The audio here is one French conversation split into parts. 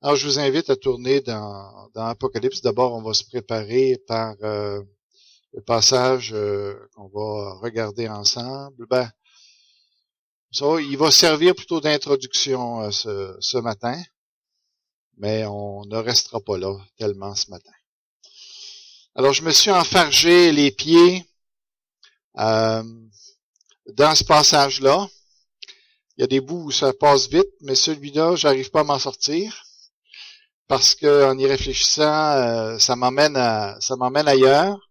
Alors, je vous invite à tourner dans Apocalypse. D'abord, on va se préparer par le passage qu'on va regarder ensemble. Il va servir plutôt d'introduction ce matin, mais on ne restera pas là tellement ce matin. Alors, je me suis enfargé les pieds dans ce passage-là. Il y a des bouts où ça passe vite, mais celui-là, j'arrive pas à m'en sortir. Parce que en y réfléchissant, ça m'emmène ailleurs.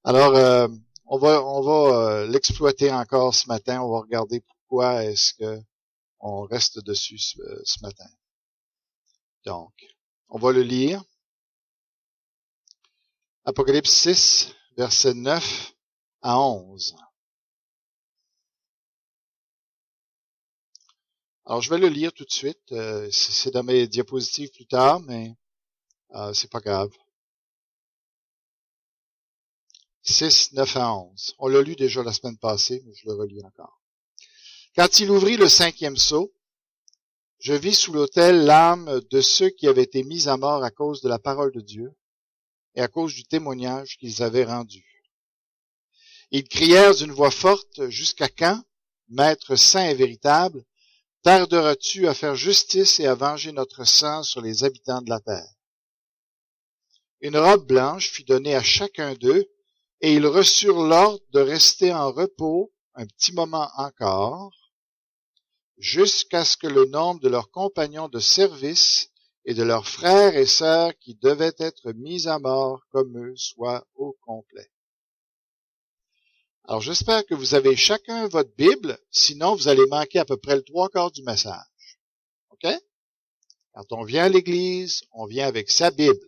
Alors, on va l'exploiter encore ce matin. On va regarder pourquoi est-ce que on reste dessus ce matin. Donc, on va le lire. Apocalypse 6, versets 9 à 11. Alors, je vais le lire tout de suite. C'est dans mes diapositives plus tard, mais c'est pas grave. 6, 9 à 11. On l'a lu déjà la semaine passée, mais je le relis encore. Quand il ouvrit le 5e sceau, je vis sous l'autel l'âme de ceux qui avaient été mis à mort à cause de la parole de Dieu et à cause du témoignage qu'ils avaient rendu. Ils crièrent d'une voix forte, « Jusqu'à quand, Maître saint et véritable, tarderas-tu à faire justice et à venger notre sang sur les habitants de la terre? » Une robe blanche fut donnée à chacun d'eux, et ils reçurent l'ordre de rester en repos un petit moment encore, jusqu'à ce que le nombre de leurs compagnons de service et de leurs frères et sœurs qui devaient être mis à mort comme eux soit au complet. Alors j'espère que vous avez chacun votre Bible, sinon vous allez manquer à peu près le 3/4 du message. OK? Quand on vient à l'église, on vient avec sa Bible.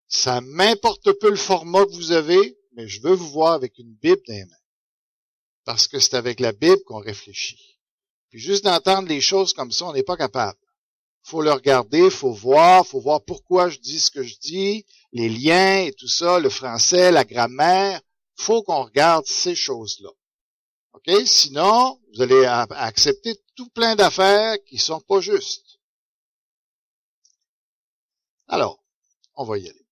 Ça m'importe peu le format que vous avez, mais je veux vous voir avec une Bible dans les mains. Parce que c'est avec la Bible qu'on réfléchit. Puis juste d'entendre les choses comme ça, on n'est pas capable. Faut le regarder, faut voir pourquoi je dis ce que je dis, les liens et tout ça, le français, la grammaire. Faut qu'on regarde ces choses-là. OK? Sinon, vous allez accepter tout plein d'affaires qui sont pas justes. Alors, on va y aller.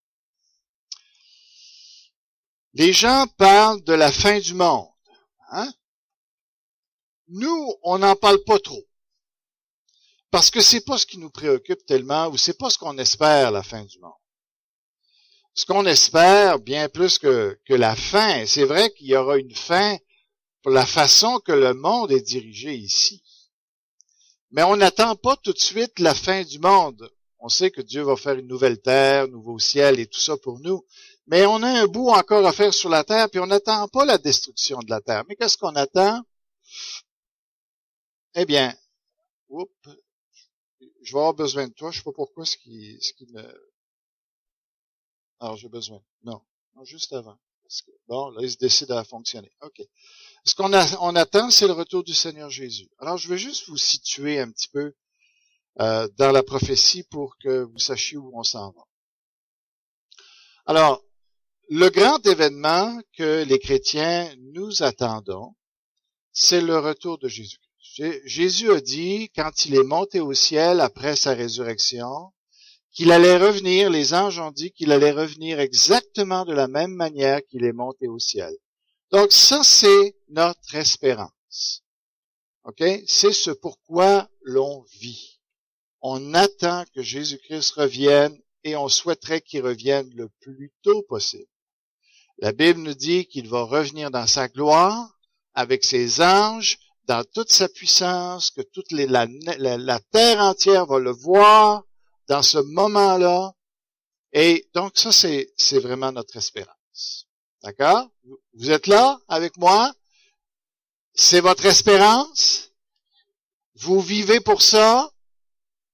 Les gens parlent de la fin du monde. Hein? Nous, on n'en parle pas trop. Parce que c'est pas ce qui nous préoccupe tellement, ou c'est pas ce qu'on espère, la fin du monde. Ce qu'on espère, bien plus que la fin, c'est vrai qu'il y aura une fin pour la façon que le monde est dirigé ici. Mais on n'attend pas tout de suite la fin du monde. On sait que Dieu va faire une nouvelle terre, nouveau ciel et tout ça pour nous. Mais on a un bout encore à faire sur la terre, puis on n'attend pas la destruction de la terre. Mais qu'est-ce qu'on attend? Eh bien, je vais avoir besoin de toi. Je sais pas pourquoi ce qui me... Alors, j'ai besoin. Non, juste avant. Parce que, bon, là, il se décide à fonctionner. OK. Ce qu'on on attend, c'est le retour du Seigneur Jésus. Alors, je vais juste vous situer un petit peu dans la prophétie pour que vous sachiez où on s'en va. Alors, le grand événement que les chrétiens nous attendons, c'est le retour de Jésus. Jésus a dit, quand il est monté au ciel après sa résurrection, qu'il allait revenir, les anges ont dit qu'il allait revenir exactement de la même manière qu'il est monté au ciel. Donc ça, c'est notre espérance. OK? C'est ce pourquoi l'on vit. On attend que Jésus-Christ revienne et on souhaiterait qu'il revienne le plus tôt possible. La Bible nous dit qu'il va revenir dans sa gloire, avec ses anges, dans toute sa puissance, que la terre entière va le voir dans ce moment-là. Et donc ça, c'est vraiment notre espérance. espérance. D'accord? Vous êtes là avec moi? C'est votre espérance? Vous vivez pour ça?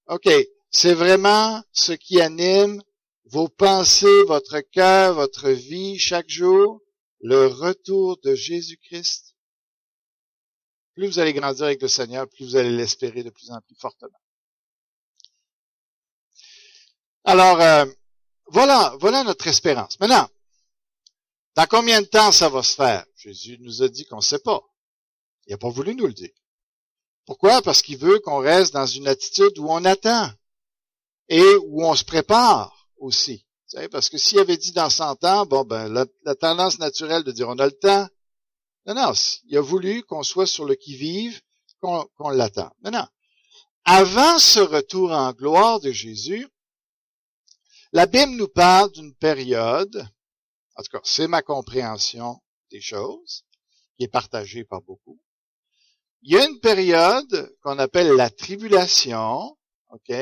OK. C'est vraiment ce qui anime vos pensées, votre cœur, votre vie chaque jour, le retour de Jésus-Christ. Plus vous allez grandir avec le Seigneur, plus vous allez l'espérer de plus en plus fortement. Alors, voilà notre espérance. Maintenant, dans combien de temps ça va se faire? Jésus nous a dit qu'on ne sait pas. Il n'a pas voulu nous le dire. Pourquoi? Parce qu'il veut qu'on reste dans une attitude où on attend et où on se prépare aussi. Vous savez, parce que s'il avait dit dans 100 ans, la tendance naturelle de dire on a le temps. Non, il a voulu qu'on soit sur le qui-vive, qu'on l'attend. Maintenant, avant ce retour en gloire de Jésus, la Bible nous parle d'une période, en tout cas, c'est ma compréhension des choses, qui est partagée par beaucoup. Il y a une période qu'on appelle la tribulation, OK,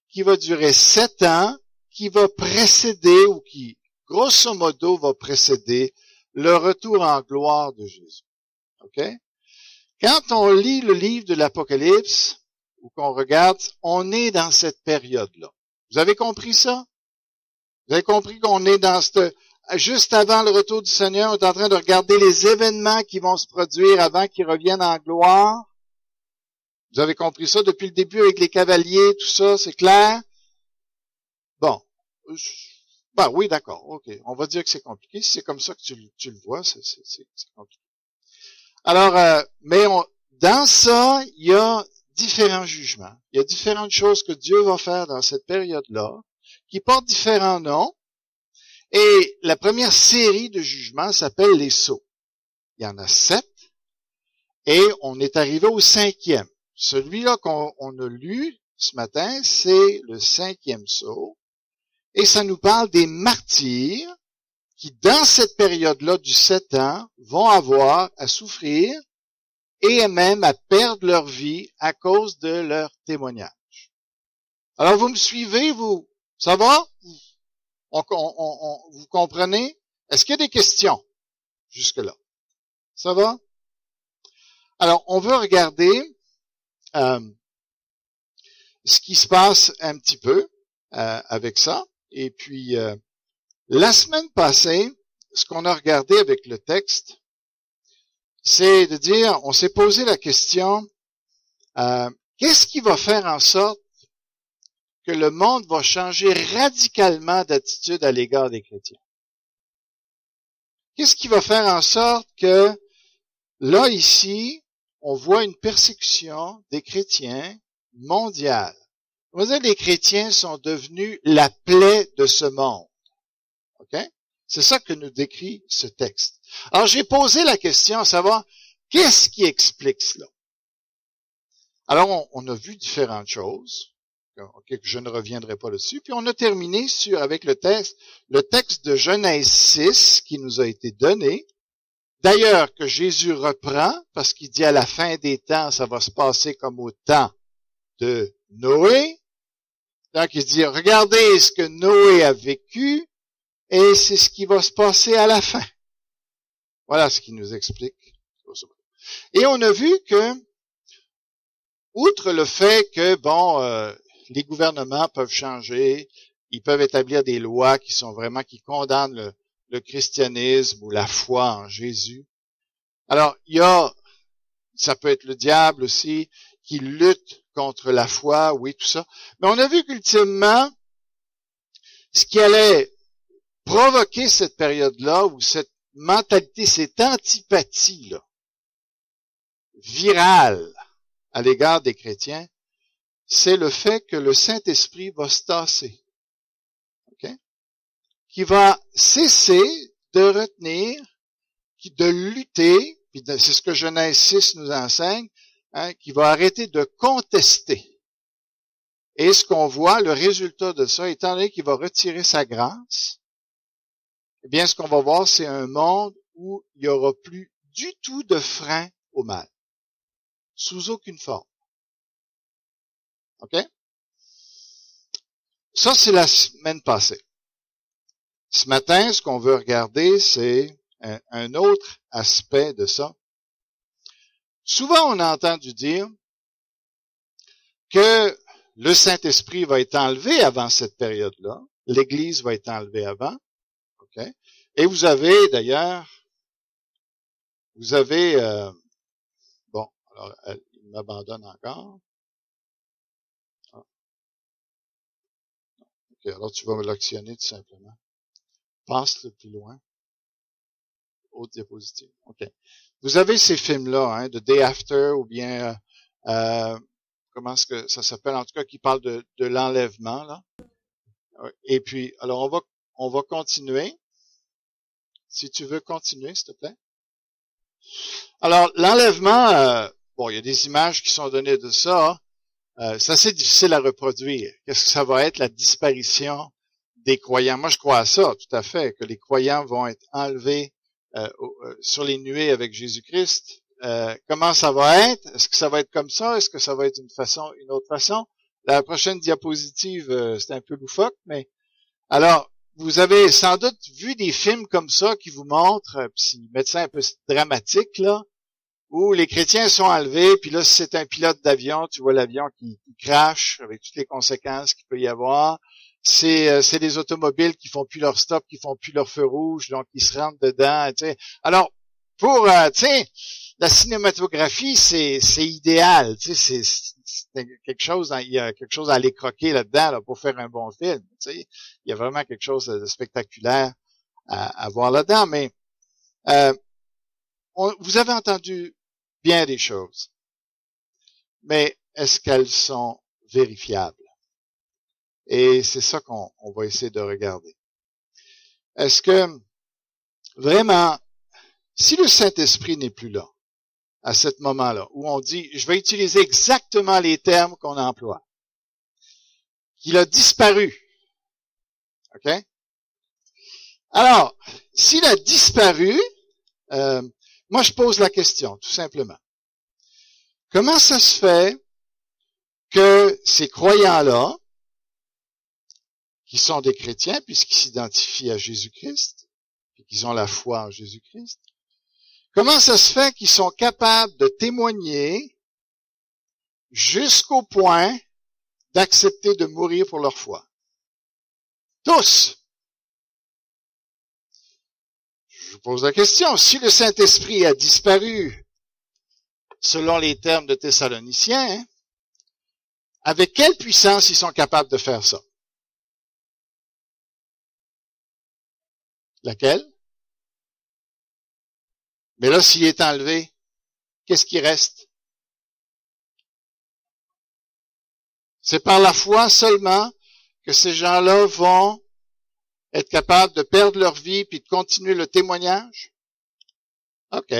qui va durer 7 ans, qui va précéder ou qui, grosso modo, va précéder le retour en gloire de Jésus. OK? Quand on lit le livre de l'Apocalypse, ou qu'on regarde, on est dans cette période-là. Vous avez compris ça? Vous avez compris qu'on est dans juste avant le retour du Seigneur, on est en train de regarder les événements qui vont se produire avant qu'ils reviennent en gloire. Vous avez compris ça depuis le début avec les cavaliers, tout ça, c'est clair? Bon. Oui, d'accord, ok. On va dire que c'est compliqué. Si c'est comme ça que tu le vois, c'est compliqué. Alors, dans ça, il y a différents jugements. Il y a différentes choses que Dieu va faire dans cette période-là, qui portent différents noms. Et la première série de jugements s'appelle les sceaux. Il y en a 7. Et on est arrivé au 5e. Celui-là qu'on a lu ce matin, c'est le 5e sceau. Et ça nous parle des martyrs qui, dans cette période-là du 7 ans, vont avoir à souffrir et même à perdre leur vie à cause de leur témoignage. Alors, vous me suivez, vous? Ça va? Vous comprenez? Est-ce qu'il y a des questions jusque-là? Ça va? Alors, on veut regarder ce qui se passe un petit peu avec ça. Et puis, la semaine passée, ce qu'on a regardé avec le texte, c'est de dire, on s'est posé la question, qu'est-ce qui va faire en sorte que le monde va changer radicalement d'attitude à l'égard des chrétiens? Qu'est-ce qui va faire en sorte que, là, ici, on voit une persécution des chrétiens mondiale? On va dire que les chrétiens sont devenus la plaie de ce monde. OK? C'est ça que nous décrit ce texte. Alors, j'ai posé la question à savoir, qu'est-ce qui explique cela? Alors, on a vu différentes choses, que je ne reviendrai pas dessus, puis on a terminé avec le texte de Genèse 6 qui nous a été donné, d'ailleurs que Jésus reprend, parce qu'il dit à la fin des temps, ça va se passer comme au temps de Noé. Donc, il dit, regardez ce que Noé a vécu, et c'est ce qui va se passer à la fin. Voilà ce qu'il nous explique. Et on a vu que, outre le fait que, les gouvernements peuvent changer, ils peuvent établir des lois qui condamnent le christianisme ou la foi en Jésus. Alors, ça peut être le diable aussi, qui lutte contre la foi, oui, tout ça. Mais on a vu qu'ultimement, ce qui allait provoquer cette période-là, ou cette mentalité, cette antipathie-là, virale à l'égard des chrétiens, c'est le fait que le Saint-Esprit va se tasser. OK? Qui va cesser de retenir, de lutter, puis c'est ce que Genèse 6 nous enseigne, qui va arrêter de contester. Et ce qu'on voit, le résultat de ça, étant donné qu'il va retirer sa grâce, eh bien, ce qu'on va voir, c'est un monde où il n'y aura plus du tout de frein au mal. Sous aucune forme. OK? Ça, c'est la semaine passée. Ce matin, ce qu'on veut regarder, c'est un autre aspect de ça. Souvent, on a entendu dire que le Saint-Esprit va être enlevé avant cette période-là. L'Église va être enlevée avant. Okay? Et vous avez, d'ailleurs, bon, alors, il m'abandonne encore. Okay, alors tu vas me l'actionner tout simplement. Passe le plus loin. Autre diapositive. OK. Vous avez ces films-là, hein, de Day After, ou bien comment est-ce que ça s'appelle, en tout cas, qui parle de l'enlèvement, là. Et puis, alors on va continuer. Si tu veux continuer, s'il te plaît. Alors, l'enlèvement, bon, il y a des images qui sont données de ça. C'est assez difficile à reproduire. Qu'est-ce que ça va être, la disparition des croyants? Moi, je crois à ça, tout à fait, que les croyants vont être enlevés sur les nuées avec Jésus-Christ. Comment ça va être? Est-ce que ça va être comme ça? Est-ce que ça va être une autre façon? La prochaine diapositive, c'est un peu loufoque, mais alors, vous avez sans doute vu des films comme ça qui vous montrent, puis ils mettent ça un peu dramatique, là, où les chrétiens sont enlevés, puis là, si c'est un pilote d'avion, tu vois l'avion qui crache avec toutes les conséquences qu'il peut y avoir. C'est des automobiles qui font plus leur stop, qui font plus leur feu rouge, donc ils se rentrent dedans, tu sais. Alors, pour, tu sais, la cinématographie, c'est idéal, tu sais, c'est quelque chose, il y a quelque chose à aller croquer là-dedans, là, pour faire un bon film, tu sais. Il y a vraiment quelque chose de spectaculaire à voir là-dedans, mais vous avez entendu bien des choses, mais est-ce qu'elles sont vérifiables? Et c'est ça qu'on va essayer de regarder. Est-ce que vraiment, si le Saint-Esprit n'est plus là, à ce moment-là, où on dit, je vais utiliser exactement les termes qu'on emploie, qu'il a disparu, OK? Alors, s'il a disparu, moi je pose la question, tout simplement. Comment ça se fait que ces croyants-là, qui sont des chrétiens, puisqu'ils s'identifient à Jésus-Christ, et qu'ils ont la foi en Jésus-Christ, comment ça se fait qu'ils sont capables de témoigner jusqu'au point d'accepter de mourir pour leur foi? Tous! Je vous pose la question, si le Saint-Esprit a disparu, selon les termes de Thessaloniciens, avec quelle puissance ils sont capables de faire ça? Laquelle? Mais là, s'il est enlevé, qu'est-ce qui reste? C'est par la foi seulement que ces gens-là vont être capables de perdre leur vie puis de continuer le témoignage? OK.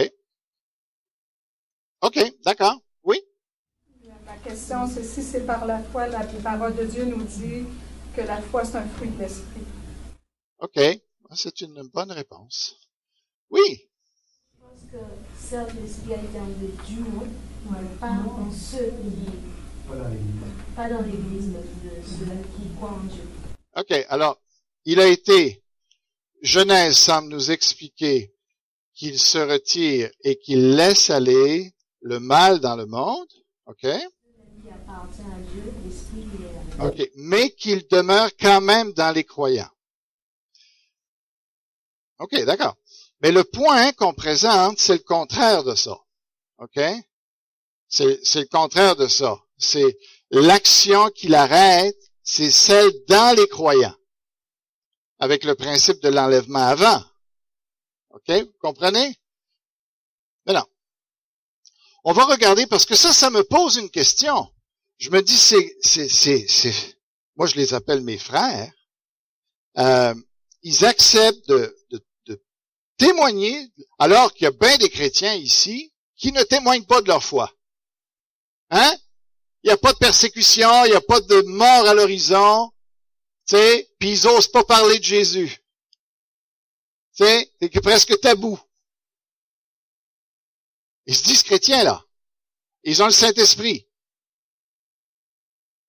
OK, d'accord. Oui? La question, c'est si c'est par la foi, la parole de Dieu nous dit que la foi, c'est un fruit de l'esprit. OK. C'est une bonne réponse. Oui? Je pense que seul l'esprit a été enlevé du monde, pas dans ceux qui... Pas dans l'Église, mais de ceux qui croient en Dieu. OK. Alors, il a été... Genèse semble nous expliquer qu'il se retire et qu'il laisse aller le mal dans le monde. OK? Qui appartient à Dieu, l'esprit est là. OK. Mais qu'il demeure quand même dans les croyants. OK, d'accord. Mais le point qu'on présente, c'est le contraire de ça. OK? C'est le contraire de ça. C'est l'action qu'il arrête, c'est celle dans les croyants. Avec le principe de l'enlèvement avant. OK? Vous comprenez? Mais non. On va regarder parce que ça me pose une question. Je me dis, moi je les appelle mes frères. Ils acceptent de témoigner, alors qu'il y a bien des chrétiens ici qui ne témoignent pas de leur foi. Hein? Il n'y a pas de persécution, il n'y a pas de mort à l'horizon, tu sais, puis ils osent pas parler de Jésus. Tu sais, c'est presque tabou. Ils se disent chrétiens, là. Ils ont le Saint-Esprit.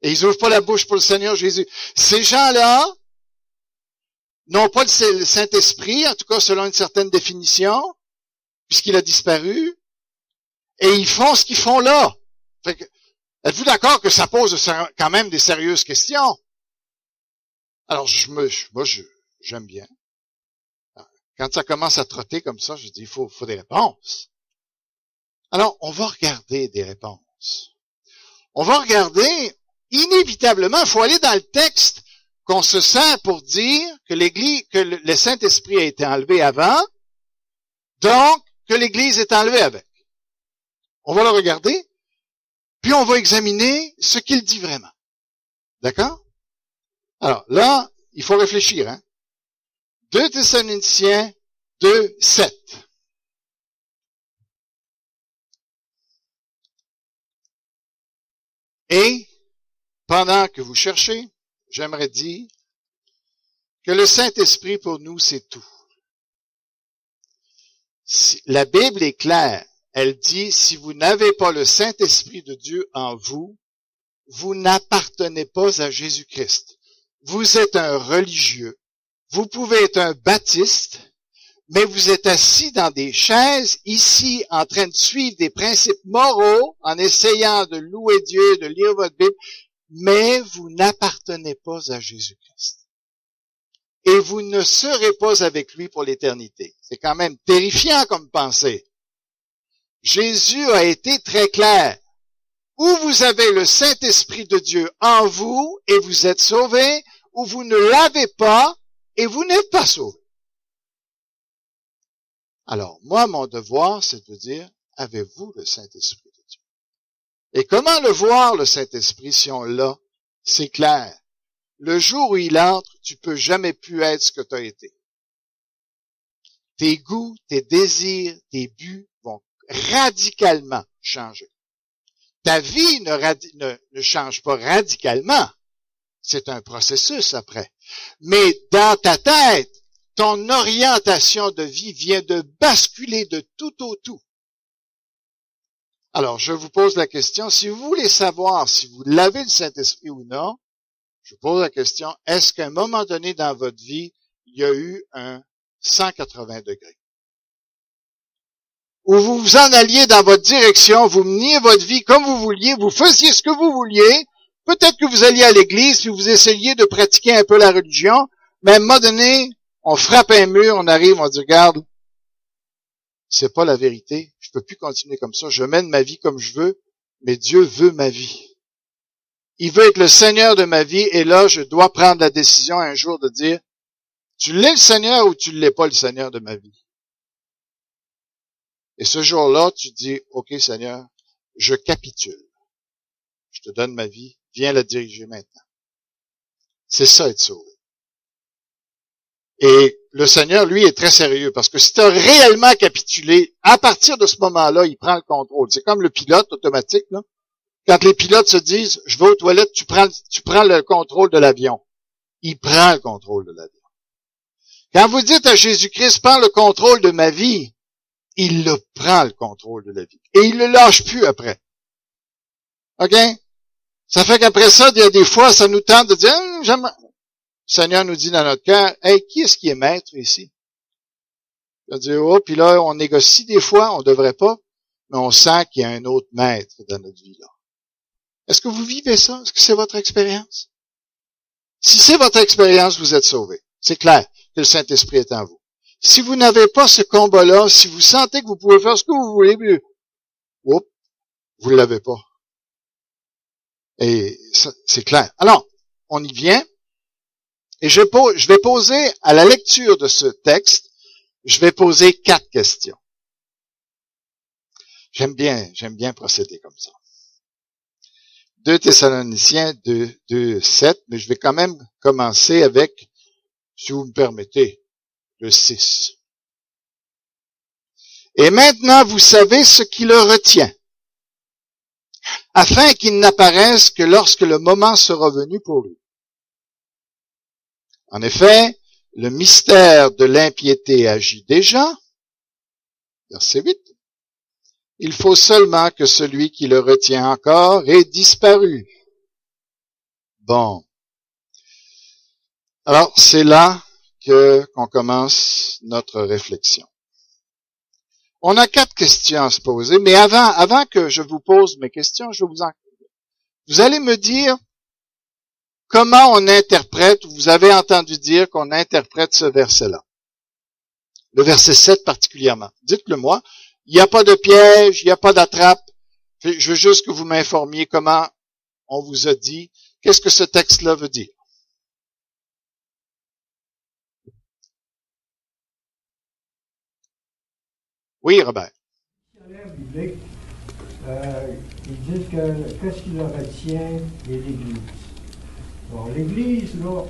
Et ils ouvrent pas la bouche pour le Seigneur Jésus. Ces gens-là, n'ont pas le Saint-Esprit, en tout cas selon une certaine définition, puisqu'il a disparu, et ils font ce qu'ils font là. Êtes-vous d'accord que ça pose quand même des sérieuses questions? Alors, j'aime bien. Quand ça commence à trotter comme ça, je dis, il faut des réponses. Alors, on va regarder des réponses. On va regarder, inévitablement, il faut aller dans le texte qu'on se sert pour dire que le Saint-Esprit a été enlevé avant, donc que l'Église est enlevée avec. On va le regarder, puis on va examiner ce qu'il dit vraiment. D'accord? Alors, là, il faut réfléchir, hein? 2 Thessaloniciens 2, 7. Et, pendant que vous cherchez, j'aimerais dire que le Saint-Esprit pour nous, c'est tout. La Bible est claire. Elle dit, si vous n'avez pas le Saint-Esprit de Dieu en vous, vous n'appartenez pas à Jésus-Christ. Vous êtes un religieux. Vous pouvez être un baptiste, mais vous êtes assis dans des chaises, ici, en train de suivre des principes moraux, en essayant de louer Dieu, de lire votre Bible, mais vous n'appartenez pas à Jésus-Christ. Et vous ne serez pas avec lui pour l'éternité. C'est quand même terrifiant comme pensée. Jésus a été très clair. Ou vous avez le Saint-Esprit de Dieu en vous et vous êtes sauvés, ou vous ne l'avez pas et vous n'êtes pas sauvés. Alors, moi, mon devoir, c'est de dire, avez-vous le Saint-Esprit de Dieu? Et comment le voir, le Saint-Esprit, si on l'a? C'est clair. Le jour où il entre, tu peux jamais plus être ce que tu as été. Tes goûts, tes désirs, tes buts vont radicalement changer. Ta vie ne change pas radicalement. C'est un processus après. Mais dans ta tête, ton orientation de vie vient de basculer de tout au tout. Alors, je vous pose la question, si vous voulez savoir si vous l'avez le Saint-Esprit ou non, je vous pose la question, est-ce qu'à un moment donné dans votre vie, il y a eu un 180 degrés? Où vous vous en alliez dans votre direction, vous meniez votre vie comme vous vouliez, vous faisiez ce que vous vouliez, peut-être que vous alliez à l'église, puis vous essayiez de pratiquer un peu la religion, mais à un moment donné, on frappe un mur, on arrive, on dit, regarde, c'est pas la vérité, je peux plus continuer comme ça, je mène ma vie comme je veux, mais Dieu veut ma vie. Il veut être le Seigneur de ma vie, et là, je dois prendre la décision un jour de dire, tu l'es le Seigneur ou tu l'es pas le Seigneur de ma vie? Et ce jour-là, tu dis, OK, Seigneur, je capitule. Je te donne ma vie, viens la diriger maintenant. C'est ça, être sauvé. Et le Seigneur, lui, est très sérieux, parce que si tu as réellement capitulé, à partir de ce moment-là, il prend le contrôle. C'est comme le pilote automatique, là. Quand les pilotes se disent, je vais aux toilettes, tu prends le contrôle de l'avion. Il prend le contrôle de l'avion. Quand vous dites à Jésus-Christ, prends le contrôle de ma vie, il le prend le contrôle de la vie. Et il le lâche plus après. OK? Ça fait qu'après ça, il y a des fois, ça nous tente de dire, le Seigneur nous dit dans notre cœur, hey, qui est-ce qui est maître ici? Il dit, oh, puis là, on négocie des fois, on devrait pas, mais on sent qu'il y a un autre maître dans notre vie, là. Est-ce que vous vivez ça? Est-ce que c'est votre expérience? Si c'est votre expérience, vous êtes sauvé. C'est clair que le Saint-Esprit est en vous. Si vous n'avez pas ce combat-là, si vous sentez que vous pouvez faire ce que vous voulez, vous ne l'avez pas. Et ça, c'est clair. Alors, on y vient. Et je vais poser, à la lecture de ce texte, je vais poser 4 questions. J'aime bien procéder comme ça. 2 Thessaloniciens 2, 7, mais je vais quand même commencer avec, si vous me permettez, le 6. Et maintenant, vous savez ce qui le retient, afin qu'il n'apparaisse que lorsque le moment sera venu pour lui. En effet, le mystère de l'impiété agit déjà. Verset 8. Il faut seulement que celui qui le retient encore ait disparu. Bon. Alors, c'est là qu'on commence notre réflexion. On a 4 questions à se poser, mais avant que je vous pose mes questions, vous allez me dire comment on interprète, ou vous avez entendu dire qu'on interprète ce verset-là. Le verset 7 particulièrement. Dites-le moi. Il n'y a pas de piège, il n'y a pas d'attrape. Je veux juste que vous m'informiez comment on vous a dit. Qu'est-ce que ce texte-là veut dire? Oui, Robert. Biblique, ils disent que qu'est-ce qui le retient est l'Église. Bon, l'Église, là,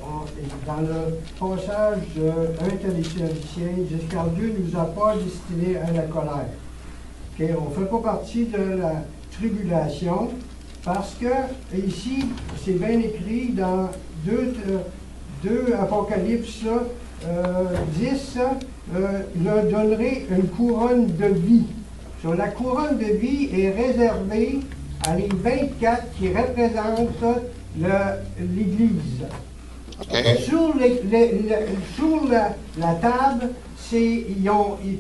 dans le passage de 1 Thessaloniciens, ils disent car Dieu ne nous a pas destinés à la colère. Okay? On ne fait pas partie de la tribulation parce que ici, c'est bien écrit dans 2 Apocalypse 10, leur donnerai une couronne de vie. So, la couronne de vie est réservée à les 24 qui représentent l'Église. Okay. Sur la table,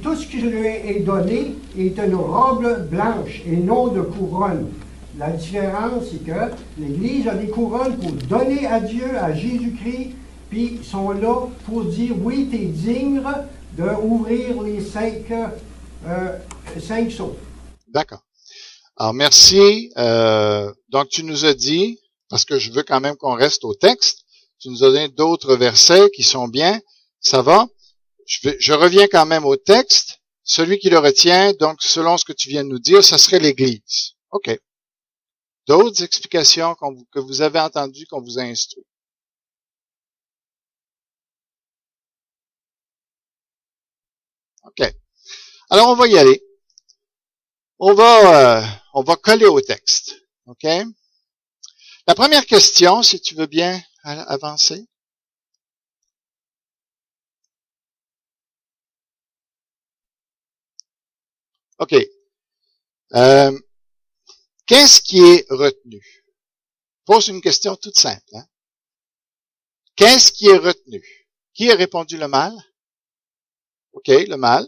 tout ce qui leur est donné est une robe blanche et non de couronne. La différence, c'est que l'Église a des couronnes pour donner à Dieu, à Jésus-Christ, puis ils sont là pour dire, oui, tu es digne d'ouvrir les 5 sceaux. D'accord. Alors, merci. Donc, tu nous as dit, parce que je veux quand même qu'on reste au texte, tu nous as donné d'autres versets qui sont bien. Ça va. Je reviens quand même au texte. Celui qui le retient, donc, selon ce que tu viens de nous dire, ça serait l'Église. OK. D'autres explications que vous avez entendues, qu'on vous a instruit. OK. Alors, on va y aller. On va coller au texte. OK? La première question, si tu veux bien avancer. OK. Qu'est-ce qui est retenu? Je pose une question toute simple. Hein? Qu'est-ce qui est retenu? Qui a répondu le mal? OK, le mal.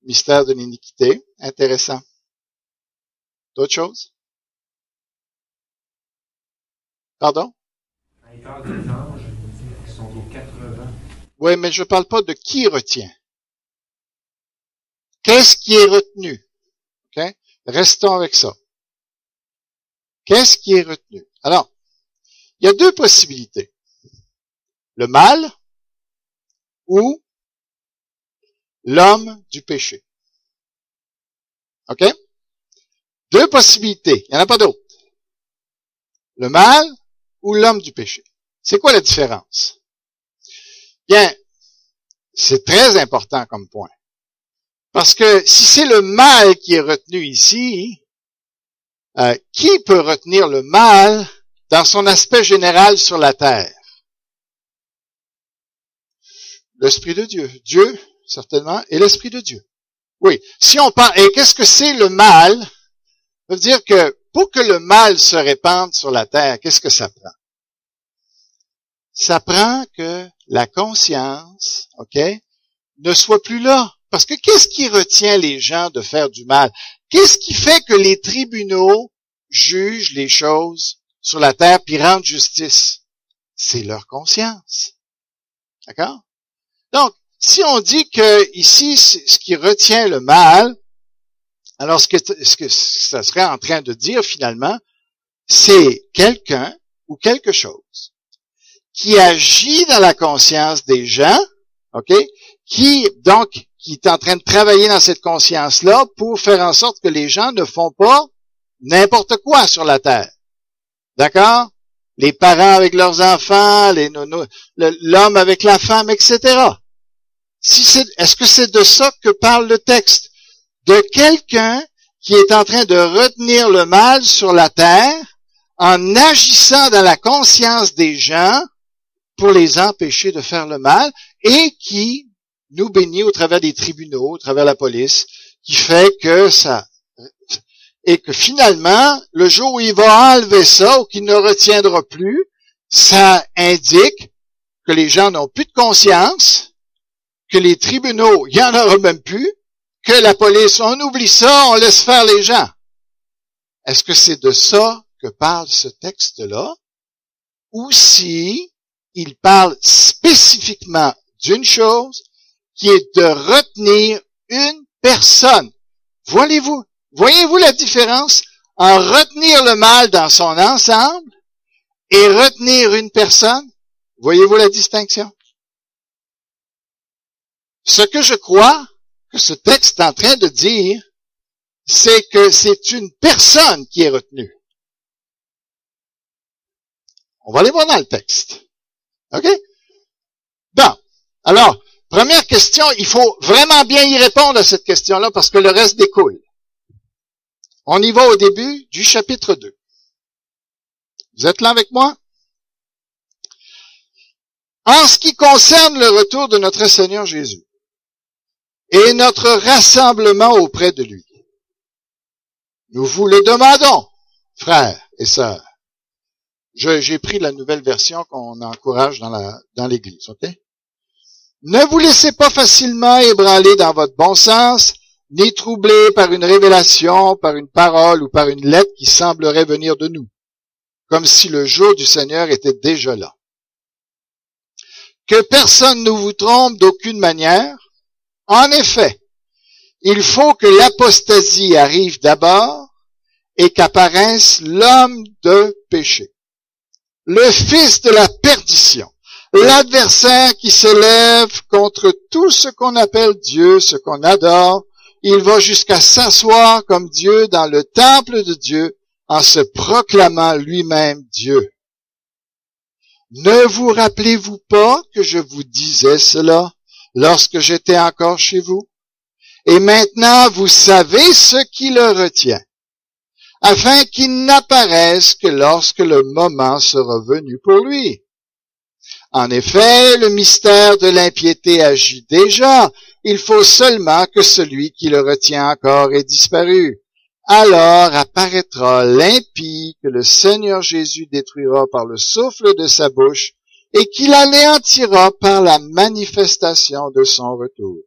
Mystère de l'iniquité. Intéressant. D'autres choses? Pardon? Il parle des anges qui sont aux 80. Oui, mais je ne parle pas de qui retient. Qu'est-ce qui est retenu? OK? Restons avec ça. Qu'est-ce qui est retenu? Alors, il y a 2 possibilités. Le mal ou l'homme du péché. OK? 2 possibilités. Il n'y en a pas d'autres. Le mal ou l'homme du péché. C'est quoi la différence? Bien, c'est très important comme point. Parce que si c'est le mal qui est retenu ici, qui peut retenir le mal dans son aspect général sur la terre? L'Esprit de Dieu. Dieu, certainement, et l'Esprit de Dieu. Oui. Si on parle, et qu'est-ce que c'est le mal? Ça veut dire que pour que le mal se répande sur la terre, qu'est-ce que ça prend? Ça prend que la conscience, OK, ne soit plus là. Parce que qu'est-ce qui retient les gens de faire du mal? Qu'est-ce qui fait que les tribunaux jugent les choses sur la terre puis rendent justice? C'est leur conscience. D'accord? Donc, si on dit que ici, ce qui retient le mal, alors ce que ça serait en train de dire finalement, c'est quelqu'un ou quelque chose qui agit dans la conscience des gens, OK, qui est en train de travailler dans cette conscience-là pour faire en sorte que les gens ne font pas n'importe quoi sur la terre. D'accord? Les parents avec leurs enfants, l'homme avec la femme, etc. Est-ce que c'est de ça que parle le texte? De quelqu'un qui est en train de retenir le mal sur la terre en agissant dans la conscience des gens pour les empêcher de faire le mal et qui nous bénit au travers des tribunaux, au travers de la police, qui fait que et que finalement, le jour où il va enlever ça ou qu'il ne retiendra plus, ça indique que les gens n'ont plus de conscience, que les tribunaux, il n'y en aura même plus, que la police, on oublie ça, on laisse faire les gens. Est-ce que c'est de ça que parle ce texte-là? Ou si il parle spécifiquement d'une chose qui est de retenir une personne. Voyez-vous la différence en retenir le mal dans son ensemble et retenir une personne? Voyez-vous la distinction? Ce que je crois que ce texte est en train de dire, c'est que c'est une personne qui est retenue. On va aller voir dans le texte. OK? Bon. Alors, première question, il faut vraiment bien y répondre à cette question-là parce que le reste découle. On y va au début du chapitre 2. Vous êtes là avec moi? En ce qui concerne le retour de notre Seigneur Jésus et notre rassemblement auprès de lui, nous vous le demandons, frères et sœurs. J'ai pris la nouvelle version qu'on encourage dans l'Église, ok? Ne vous laissez pas facilement ébranler dans votre bon sens, ni troubler par une révélation, par une parole ou par une lettre qui semblerait venir de nous, comme si le jour du Seigneur était déjà là. Que personne ne vous trompe d'aucune manière. En effet, il faut que l'apostasie arrive d'abord et qu'apparaisse l'homme de péché, le fils de la perdition, l'adversaire qui s'élève contre tout ce qu'on appelle Dieu, ce qu'on adore. Il va jusqu'à s'asseoir comme Dieu dans le temple de Dieu en se proclamant lui-même Dieu. Ne vous rappelez-vous pas que je vous disais cela lorsque j'étais encore chez vous? Et maintenant vous savez ce qui le retient, afin qu'il n'apparaisse que lorsque le moment sera venu pour lui. En effet, le mystère de l'impiété agit déjà. Il faut seulement que celui qui le retient encore ait disparu. Alors apparaîtra l'impie que le Seigneur Jésus détruira par le souffle de sa bouche et qu'il anéantira par la manifestation de son retour.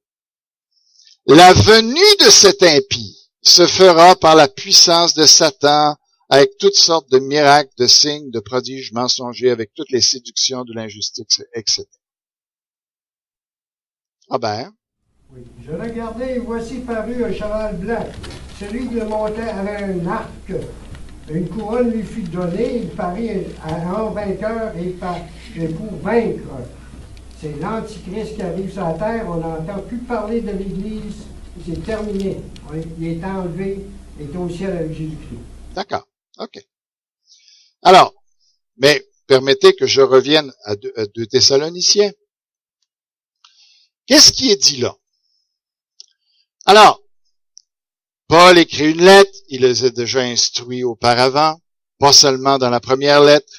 La venue de cet impie se fera par la puissance de Satan, avec toutes sortes de miracles, de signes, de prodiges mensongers, avec toutes les séductions de l'injustice, etc. Ah ben. Oui. Je regardais et voici paru un cheval blanc. Celui qui le montait avait un arc. Une couronne lui fut donnée. Il parut en vainqueur et pour vaincre. C'est l'Antichrist qui arrive sur la terre. On n'entend plus parler de l'Église. C'est terminé. Il est enlevé. Il est au ciel avec Jésus-Christ. D'accord. OK. Alors, mais permettez que je revienne à 2 Thessaloniciens. Qu'est-ce qui est dit là? Alors, Paul écrit une lettre, il les a déjà instruits auparavant, pas seulement dans la première lettre,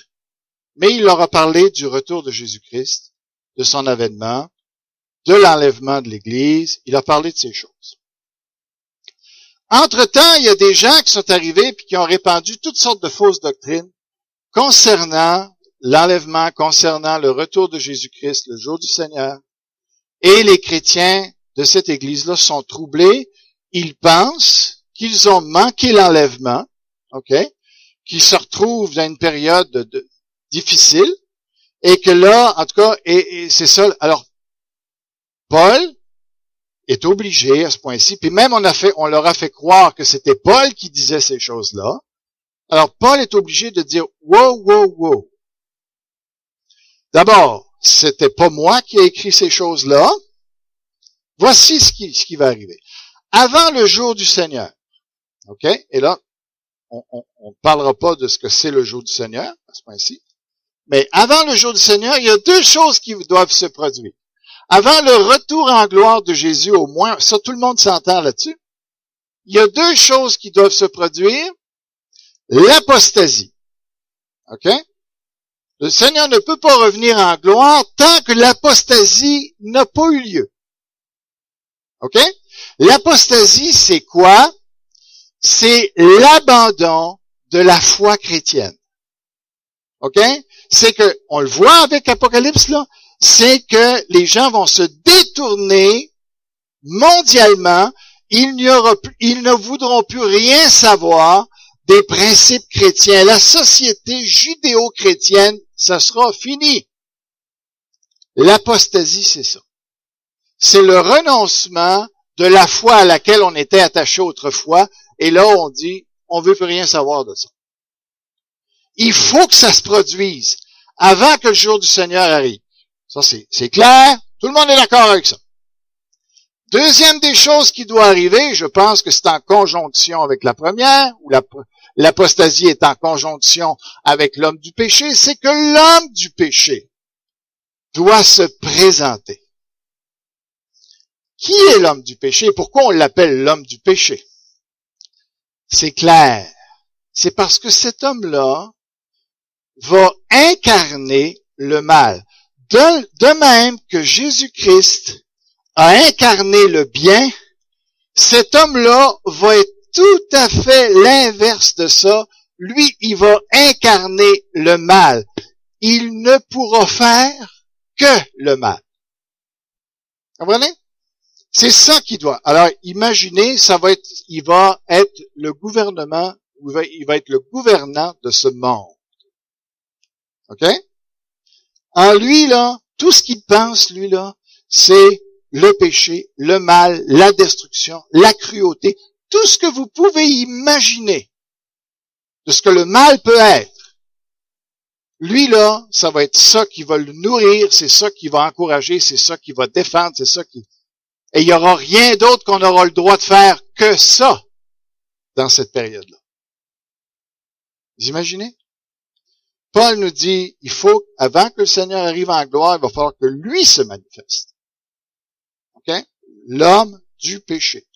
mais il leur a parlé du retour de Jésus-Christ, de son avènement, de l'enlèvement de l'Église, il a parlé de ces choses. Entre-temps, il y a des gens qui sont arrivés et qui ont répandu toutes sortes de fausses doctrines concernant l'enlèvement, concernant le retour de Jésus-Christ, le jour du Seigneur. Et les chrétiens de cette Église-là sont troublés. Ils pensent qu'ils ont manqué l'enlèvement, ok, qu'ils se retrouvent dans une période difficile, et que là, en tout cas, et c'est ça. Alors, Paul est obligé à ce point-ci, puis même on leur a fait croire que c'était Paul qui disait ces choses-là. Alors, Paul est obligé de dire, wow. D'abord, c'était pas moi qui ai écrit ces choses-là. Voici ce qui va arriver. Avant le jour du Seigneur, ok? Et là, on ne parlera pas de ce que c'est le jour du Seigneur, à ce point-ci. Mais avant le jour du Seigneur, il y a 2 choses qui doivent se produire. Avant le retour en gloire de Jésus, au moins, ça tout le monde s'entend là-dessus. Il y a 2 choses qui doivent se produire. L'apostasie. Ok? Le Seigneur ne peut pas revenir en gloire tant que l'apostasie n'a pas eu lieu. OK? L'apostasie, c'est quoi? C'est l'abandon de la foi chrétienne. OK? C'est que, on le voit avec Apocalypse, là, c'est que les gens vont se détourner mondialement. Ils ne voudront plus rien savoir des principes chrétiens. La société judéo-chrétienne, ça sera fini. L'apostasie, c'est ça. C'est le renoncement de la foi à laquelle on était attaché autrefois, et là on dit, on veut plus rien savoir de ça. Il faut que ça se produise avant que le jour du Seigneur arrive. Ça, c'est clair. Tout le monde est d'accord avec ça. Deuxième des choses qui doit arriver, je pense que c'est en conjonction avec la première, ou l'apostasie est en conjonction avec l'homme du péché, c'est que l'homme du péché doit se présenter. Qui est l'homme du péché? Pourquoi on l'appelle l'homme du péché? C'est clair. C'est parce que cet homme-là va incarner le mal. De même que Jésus-Christ a incarné le bien, cet homme-là va être tout à fait l'inverse de ça. Lui, il va incarner le mal. Il ne pourra faire que le mal. Vous comprenez? C'est ça qu'il doit. Alors, imaginez, il va être le gouvernement, il va être le gouvernant de ce monde. OK? En lui, là, tout ce qu'il pense, lui, là, c'est le péché, le mal, la destruction, la cruauté, tout ce que vous pouvez imaginer de ce que le mal peut être. Lui, là, ça va être ça qui va le nourrir, c'est ça qui va encourager, c'est ça qui va défendre, c'est ça qui... Et il n'y aura rien d'autre qu'on aura le droit de faire que ça dans cette période-là. Vous imaginez? Paul nous dit, il faut, avant que le Seigneur arrive en gloire, il va falloir que lui se manifeste. OK? L'homme du péché.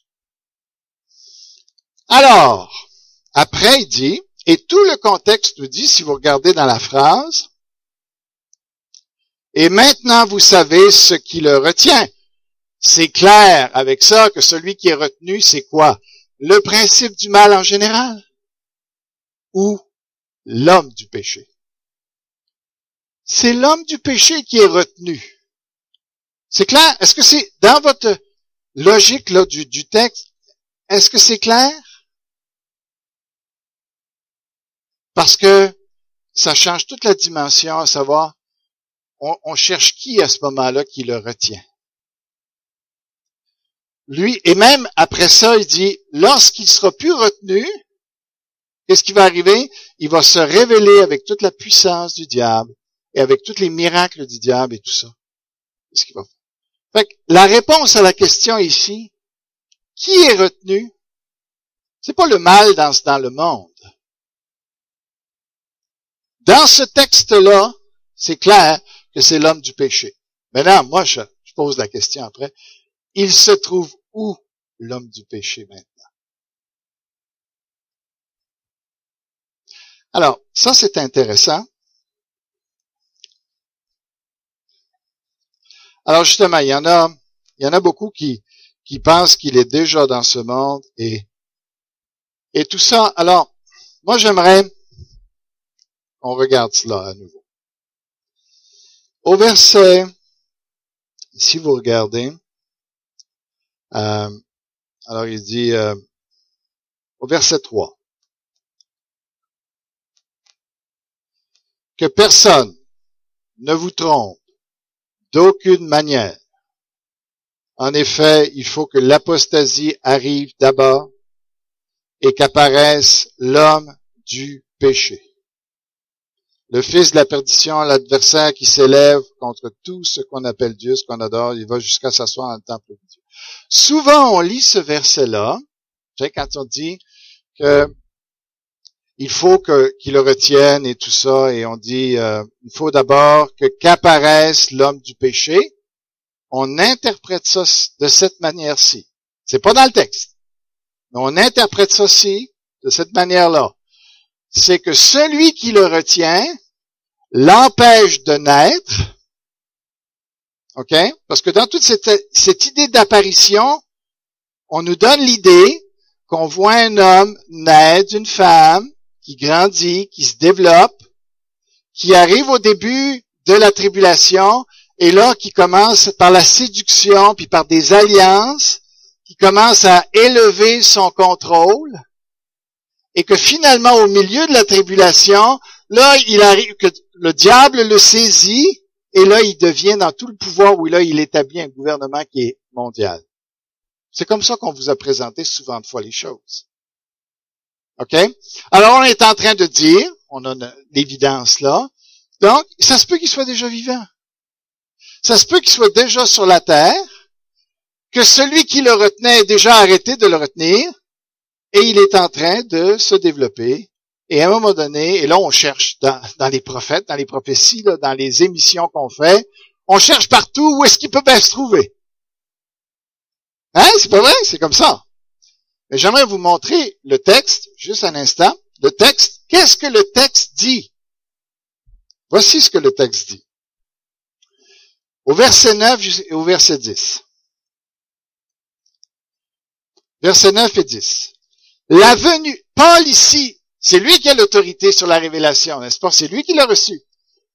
Alors, après, il dit, et tout le contexte nous dit, si vous regardez dans la phrase, et maintenant vous savez ce qui le retient. C'est clair avec ça que celui qui est retenu, c'est quoi? Le principe du mal en général? Ou l'homme du péché? C'est l'homme du péché qui est retenu. C'est clair? Est-ce que c'est, dans votre logique là, du texte, est-ce que c'est clair? Parce que ça change toute la dimension, à savoir, on cherche qui à ce moment-là qui le retient. Lui, et même après ça, il dit, lorsqu'il sera plus retenu, qu'est-ce qui va arriver? Il va se révéler avec toute la puissance du diable et avec tous les miracles du diable et tout ça. Qu'est-ce qu'il va faire? Fait que la réponse à la question ici, qui est retenu? C'est pas le mal dans le monde. Dans ce texte-là, c'est clair que c'est l'homme du péché. Maintenant, moi, je pose la question après. Il se trouve où, l'homme du péché, maintenant? Alors, ça, c'est intéressant. Alors, justement, il y en a beaucoup qui pensent qu'il est déjà dans ce monde et tout ça. Alors, moi, j'aimerais qu'on regarde cela à nouveau. Au verset, si vous regardez, alors il dit, au verset 3, que personne ne vous trompe d'aucune manière. En effet, il faut que l'apostasie arrive d'abord et qu'apparaisse l'homme du péché. Le fils de la perdition, l'adversaire qui s'élève contre tout ce qu'on appelle Dieu, ce qu'on adore, il va jusqu'à s'asseoir dans le temple de Dieu. Souvent, on lit ce verset-là, quand on dit que il faut qu'il le retienne et tout ça, et on dit, il faut d'abord qu'apparaisse l'homme du péché. On interprète ça de cette manière-ci. C'est pas dans le texte. Mais on interprète ça de cette manière-là. C'est que celui qui le retient l'empêche de naître. OK? Parce que dans toute cette idée d'apparition, on nous donne l'idée qu'on voit un homme naître d'une femme, qui grandit, qui se développe, qui arrive au début de la tribulation, et là, qui commence par la séduction, puis par des alliances, qui commence à élever son contrôle, et que finalement, au milieu de la tribulation, là, il arrive que le diable le saisit, et là, il devient dans tout le pouvoir où là, il établit un gouvernement qui est mondial. C'est comme ça qu'on vous a présenté souvent de fois les choses. OK? Alors, on est en train de dire, on a l'évidence là, donc, ça se peut qu'il soit déjà vivant. Ça se peut qu'il soit déjà sur la terre, que celui qui le retenait ait déjà arrêté de le retenir, et il est en train de se développer. Et à un moment donné, et là on cherche dans les prophètes, dans les prophéties, là, dans les émissions qu'on fait, on cherche partout où est-ce qu'il peut bien se trouver. Hein? C'est pas vrai? C'est comme ça. Mais j'aimerais vous montrer le texte, juste un instant. Le texte, qu'est-ce que le texte dit? Voici ce que le texte dit. Au verset 9 et au verset 10. Versets 9 et 10. La venue, Paul ici, c'est lui qui a l'autorité sur la révélation, n'est-ce pas? C'est lui qui l'a reçu.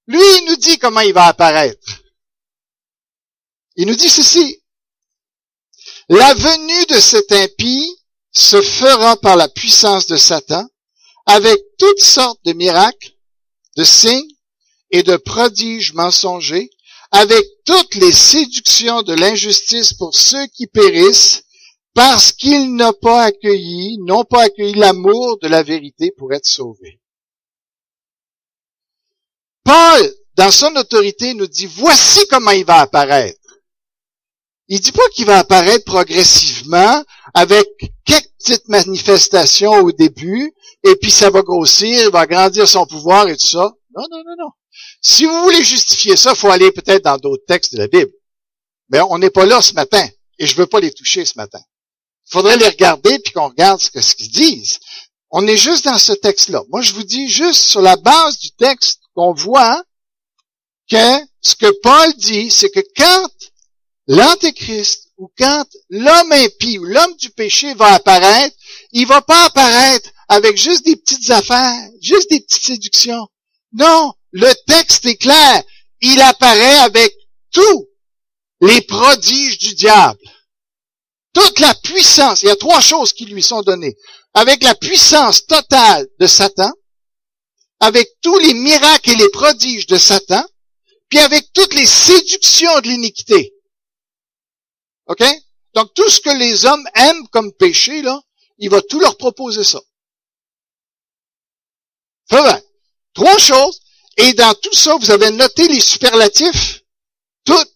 Lui, il nous dit comment il va apparaître. Il nous dit ceci. La venue de cet impie se fera par la puissance de Satan, avec toutes sortes de miracles, de signes et de prodiges mensongers, avec toutes les séductions de l'injustice pour ceux qui périssent, parce qu'ils n'ont pas accueilli l'amour de la vérité pour être sauvés. Paul, dans son autorité, nous dit, voici comment il va apparaître. Il dit pas qu'il va apparaître progressivement avec quelques petites manifestations au début, et puis ça va grossir, il va grandir son pouvoir et tout ça. Non, non, non, non. Si vous voulez justifier ça, il faut aller peut-être dans d'autres textes de la Bible. Mais on n'est pas là ce matin, et je veux pas les toucher ce matin. Il faudrait les regarder puis qu'on regarde ce qu'ils disent. On est juste dans ce texte-là. Moi, je vous dis juste sur la base du texte qu'on voit que ce que Paul dit, c'est que quand l'Antéchrist ou quand l'homme impie ou l'homme du péché va apparaître, il va pas apparaître avec juste des petites affaires, juste des petites séductions. Non, le texte est clair. Il apparaît avec tous les prodiges du diable. Toute la puissance, il y a 3 choses qui lui sont données. Avec la puissance totale de Satan, avec tous les miracles et les prodiges de Satan, puis avec toutes les séductions de l'iniquité. OK? Donc, tout ce que les hommes aiment comme péché, là, il va tout leur proposer ça. Fait bien. 3 choses. Et dans tout ça, vous avez noté les superlatifs. Toutes.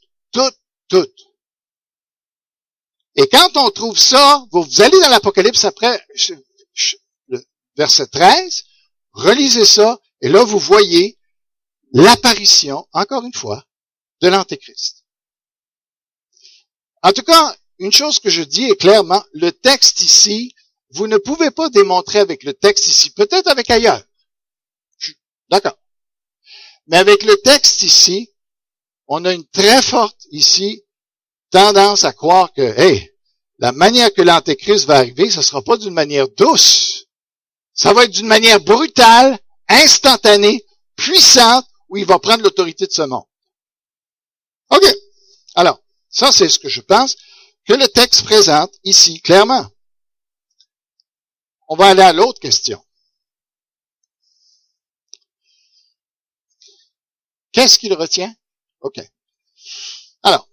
Et quand on trouve ça, vous allez dans l'Apocalypse après, le verset 13, relisez ça, et là, vous voyez l'apparition, encore une fois, de l'Antéchrist. En tout cas, une chose que je dis est clairement, le texte ici, vous ne pouvez pas démontrer avec le texte ici, peut-être avec ailleurs. D'accord. Mais avec le texte ici, on a une très forte ici tendance à croire que, la manière que l'Antéchrist va arriver, ce ne sera pas d'une manière douce. Ça va être d'une manière brutale, instantanée, puissante, où il va prendre l'autorité de ce monde. OK. Alors, ça c'est ce que je pense que le texte présente ici, clairement. On va aller à l'autre question. Qu'est-ce qu'il retient? OK. Alors,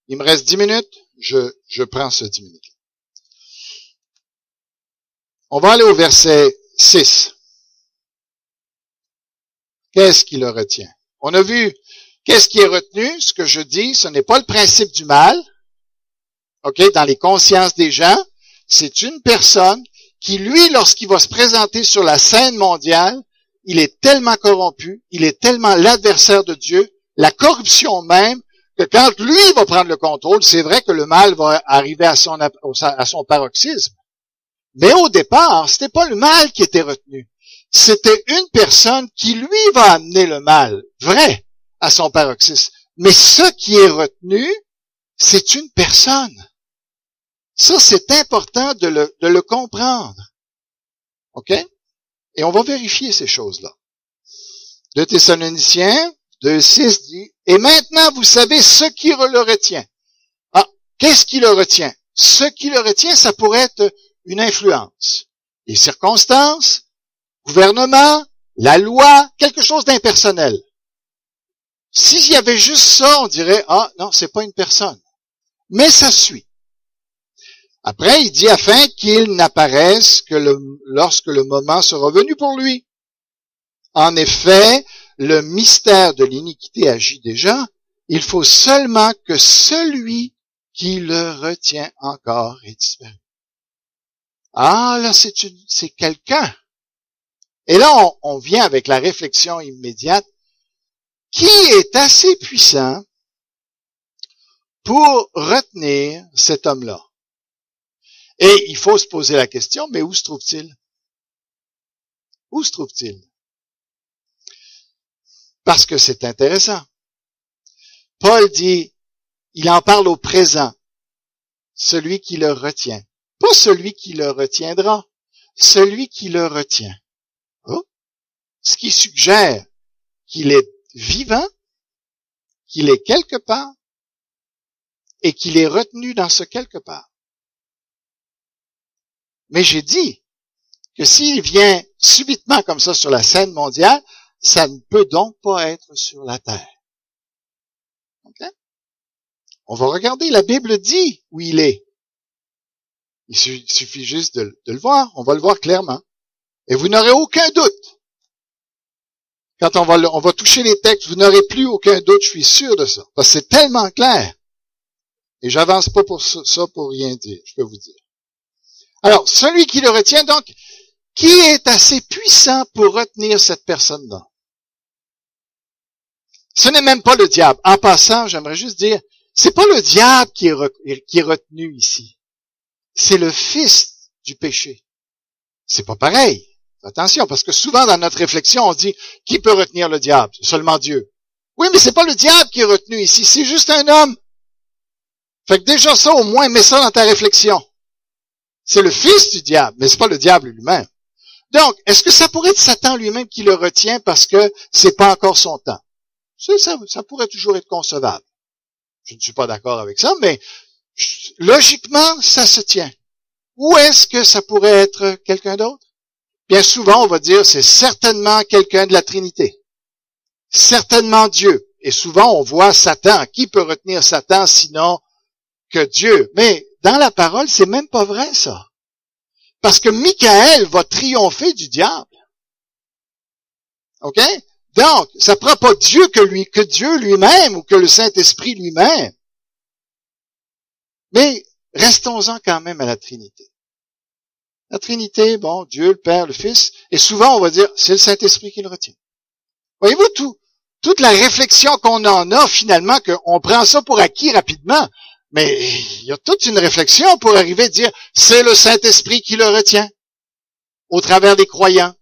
il me reste 10 minutes, je prends ce 10 minutes. On va aller au verset 6. Qu'est-ce qui le retient? On a vu qu'est-ce qui est retenu. Ce que je dis, ce n'est pas le principe du mal. OK? Dans les consciences des gens, c'est une personne qui, lui, lorsqu'il va se présenter sur la scène mondiale, il est tellement corrompu, il est tellement l'adversaire de Dieu, la corruption même, que quand lui va prendre le contrôle, c'est vrai que le mal va arriver à son paroxysme. Mais au départ, c'était pas le mal qui était retenu. C'était une personne qui, lui, va amener le mal, vrai, à son paroxysme. Mais ce qui est retenu, c'est une personne. Ça, c'est important de le comprendre. OK? Et on va vérifier ces choses-là. 2 Thessaloniciens, 2:6 dit, « Et maintenant, vous savez ce qui le retient. » Ah, qu'est-ce qui le retient? Ce qui le retient, ça pourrait être une influence. Les circonstances, gouvernement, la loi, quelque chose d'impersonnel. S'il y avait juste ça, on dirait, ah, non, c'est pas une personne. Mais ça suit. Après, il dit, afin qu'il n'apparaisse que lorsque le moment sera venu pour lui. En effet, le mystère de l'iniquité agit déjà. Il faut seulement que celui qui le retient encore ait disparu. Ah, là, c'est quelqu'un. Et là, on vient avec la réflexion immédiate. Qui est assez puissant pour retenir cet homme-là? Et il faut se poser la question, mais où se trouve-t-il? Où se trouve-t-il? Parce que c'est intéressant. Paul dit, il en parle au présent, celui qui le retient. Pas celui qui le retiendra, celui qui le retient. Oh. Ce qui suggère qu'il est vivant, qu'il est quelque part, et qu'il est retenu dans ce quelque part. Mais j'ai dit que s'il vient subitement comme ça sur la scène mondiale, ça ne peut donc pas être sur la terre. Okay? On va regarder, la Bible dit où il est. Il suffit juste de le voir, on va le voir clairement. Et vous n'aurez aucun doute. Quand on va toucher les textes, vous n'aurez plus aucun doute, je suis sûr de ça. Parce que c'est tellement clair. Et j'avance pas pour ça pour rien dire, je peux vous dire. Alors, celui qui le retient, donc, qui est assez puissant pour retenir cette personne-là? Ce n'est même pas le diable. En passant, j'aimerais juste dire, c'est pas le diable qui est retenu ici. C'est le fils du péché. C'est pas pareil. Attention, parce que souvent dans notre réflexion, on dit, qui peut retenir le diable? Seulement Dieu. Oui, mais c'est pas le diable qui est retenu ici, c'est juste un homme. Fait que déjà ça, au moins, mets ça dans ta réflexion. C'est le fils du diable, mais c'est pas le diable lui-même. Donc, est-ce que ça pourrait être Satan lui-même qui le retient parce que c'est pas encore son temps? Ça pourrait toujours être concevable. Je ne suis pas d'accord avec ça, mais logiquement, ça se tient. Ou est-ce que ça pourrait être quelqu'un d'autre? Bien souvent, on va dire, c'est certainement quelqu'un de la Trinité. Certainement Dieu. Et souvent, on voit Satan. Qui peut retenir Satan sinon que Dieu? Mais dans la parole, c'est même pas vrai, ça. Parce que Michael va triompher du diable. OK? Donc, ça prend pas Dieu que Dieu lui-même ou que le Saint-Esprit lui-même. Mais restons-en quand même à la Trinité. La Trinité, bon, Dieu, le Père, le Fils, et souvent on va dire, c'est le Saint-Esprit qui le retient. Voyez-vous, toute la réflexion qu'on en a finalement, qu'on prend ça pour acquis rapidement, mais il y a toute une réflexion pour arriver à dire, c'est le Saint-Esprit qui le retient, au travers des croyants.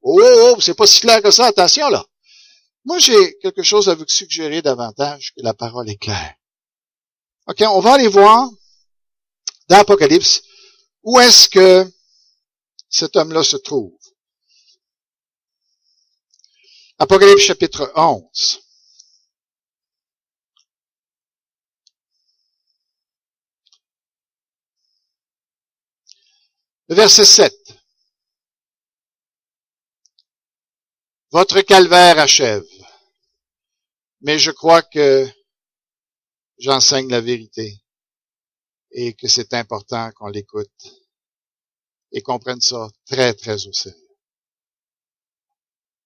Oh, c'est pas si clair que ça, attention là. Moi, j'ai quelque chose à vous suggérer davantage que la parole est claire. OK, on va aller voir dans l'Apocalypse où est-ce que cet homme-là se trouve. Apocalypse chapitre 11. Le verset 7. Votre calvaire achève. Mais je crois que j'enseigne la vérité et que c'est important qu'on l'écoute et qu'on prenne ça très, très au sérieux.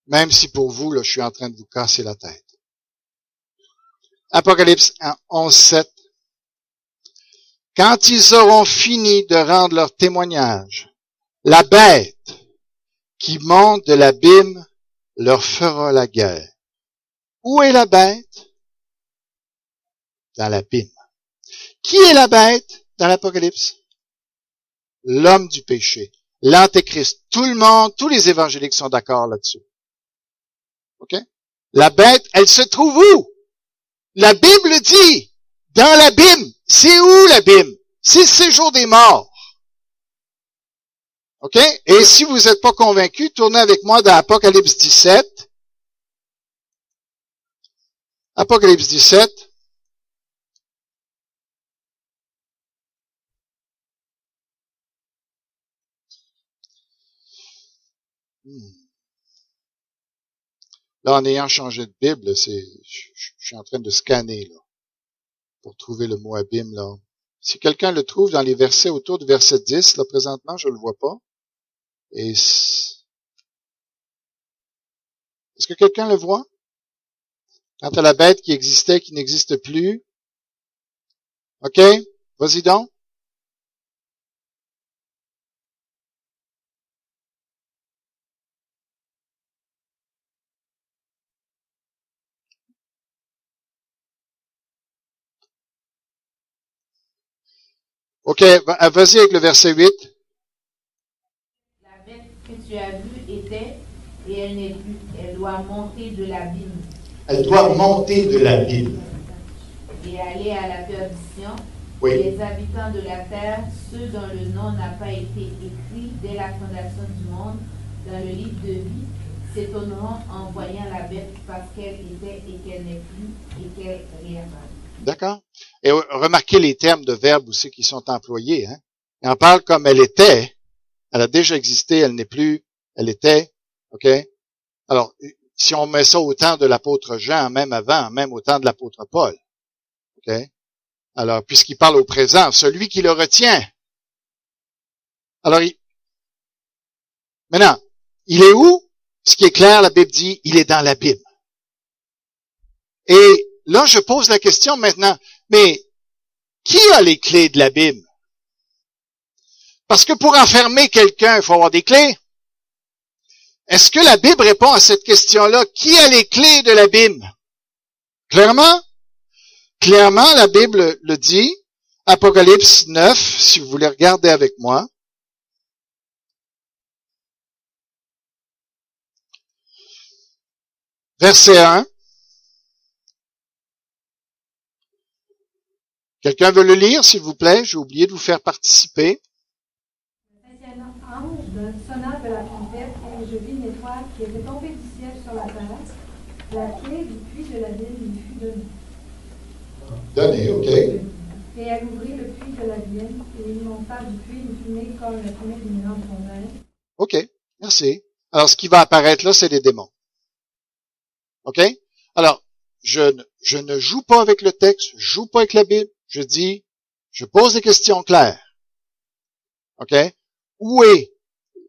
Même si pour vous, là, je suis en train de vous casser la tête. Apocalypse 11, 7. Quand ils auront fini de rendre leur témoignage, la bête qui monte de l'abîme leur fera la guerre. Où est la bête? Dans l'abîme. Qui est la bête dans l'Apocalypse? L'homme du péché, l'antéchrist. Tout le monde, tous les évangéliques sont d'accord là-dessus. OK? La bête, elle se trouve où? La Bible dit, dans l'abîme. C'est où l'abîme? C'est le séjour des morts. OK? Et si vous n'êtes pas convaincu, tournez avec moi dans Apocalypse 17. Apocalypse 17. Là, en ayant changé de Bible, je suis en train de scanner, là, pour trouver le mot abîme, là. Si quelqu'un le trouve dans les versets autour du verset 10, là, présentement, je le vois pas. Et est-ce que quelqu'un le voit? Quant à la bête qui existait, qui n'existe plus. OK? Vas-y donc. OK, vas-y avec le verset 8. La bête que tu as vue était, et elle n'est plus. Elle doit monter de l'abîme. Elle doit monter de l'abîme. Et aller à la perdition. Oui. Les habitants de la terre, ceux dont le nom n'a pas été écrit dès la fondation du monde, dans le livre de vie, s'étonneront en voyant la bête parce qu'elle était et qu'elle n'est plus et qu'elle réapparaît. D'accord. Et remarquez les termes de verbes aussi qui sont employés. Hein? Et on parle comme elle était. Elle a déjà existé, elle n'est plus, elle était. OK? Alors, si on met ça au temps de l'apôtre Jean, même avant, même au temps de l'apôtre Paul. OK? Alors, puisqu'il parle au présent, celui qui le retient. Alors, maintenant, il est où? Ce qui est clair, la Bible dit, il est dans l'abîme. Et là, je pose la question maintenant, mais qui a les clés de l'abîme? Parce que pour enfermer quelqu'un, il faut avoir des clés. Est-ce que la Bible répond à cette question-là? Qui a les clés de l'abîme? Clairement? Clairement, la Bible le dit. Apocalypse 9, si vous voulez regarder avec moi. Verset 1. Quelqu'un veut le lire, s'il vous plaît? J'ai oublié de vous faire participer. Ange sonna de la trompette et je vis une étoile qui était tombée du ciel sur la terre. La clé du puits de l'abîme lui fut donnée. Donnée, OK. Et elle ouvrit le puits de l'abîme et il monta du puits une fumée comme la fumée d'une grande fontaine. OK, merci. Alors, ce qui va apparaître là, c'est les démons. OK? Alors, je ne joue pas avec le texte, je joue pas avec la Bible, je pose des questions claires. OK? Où est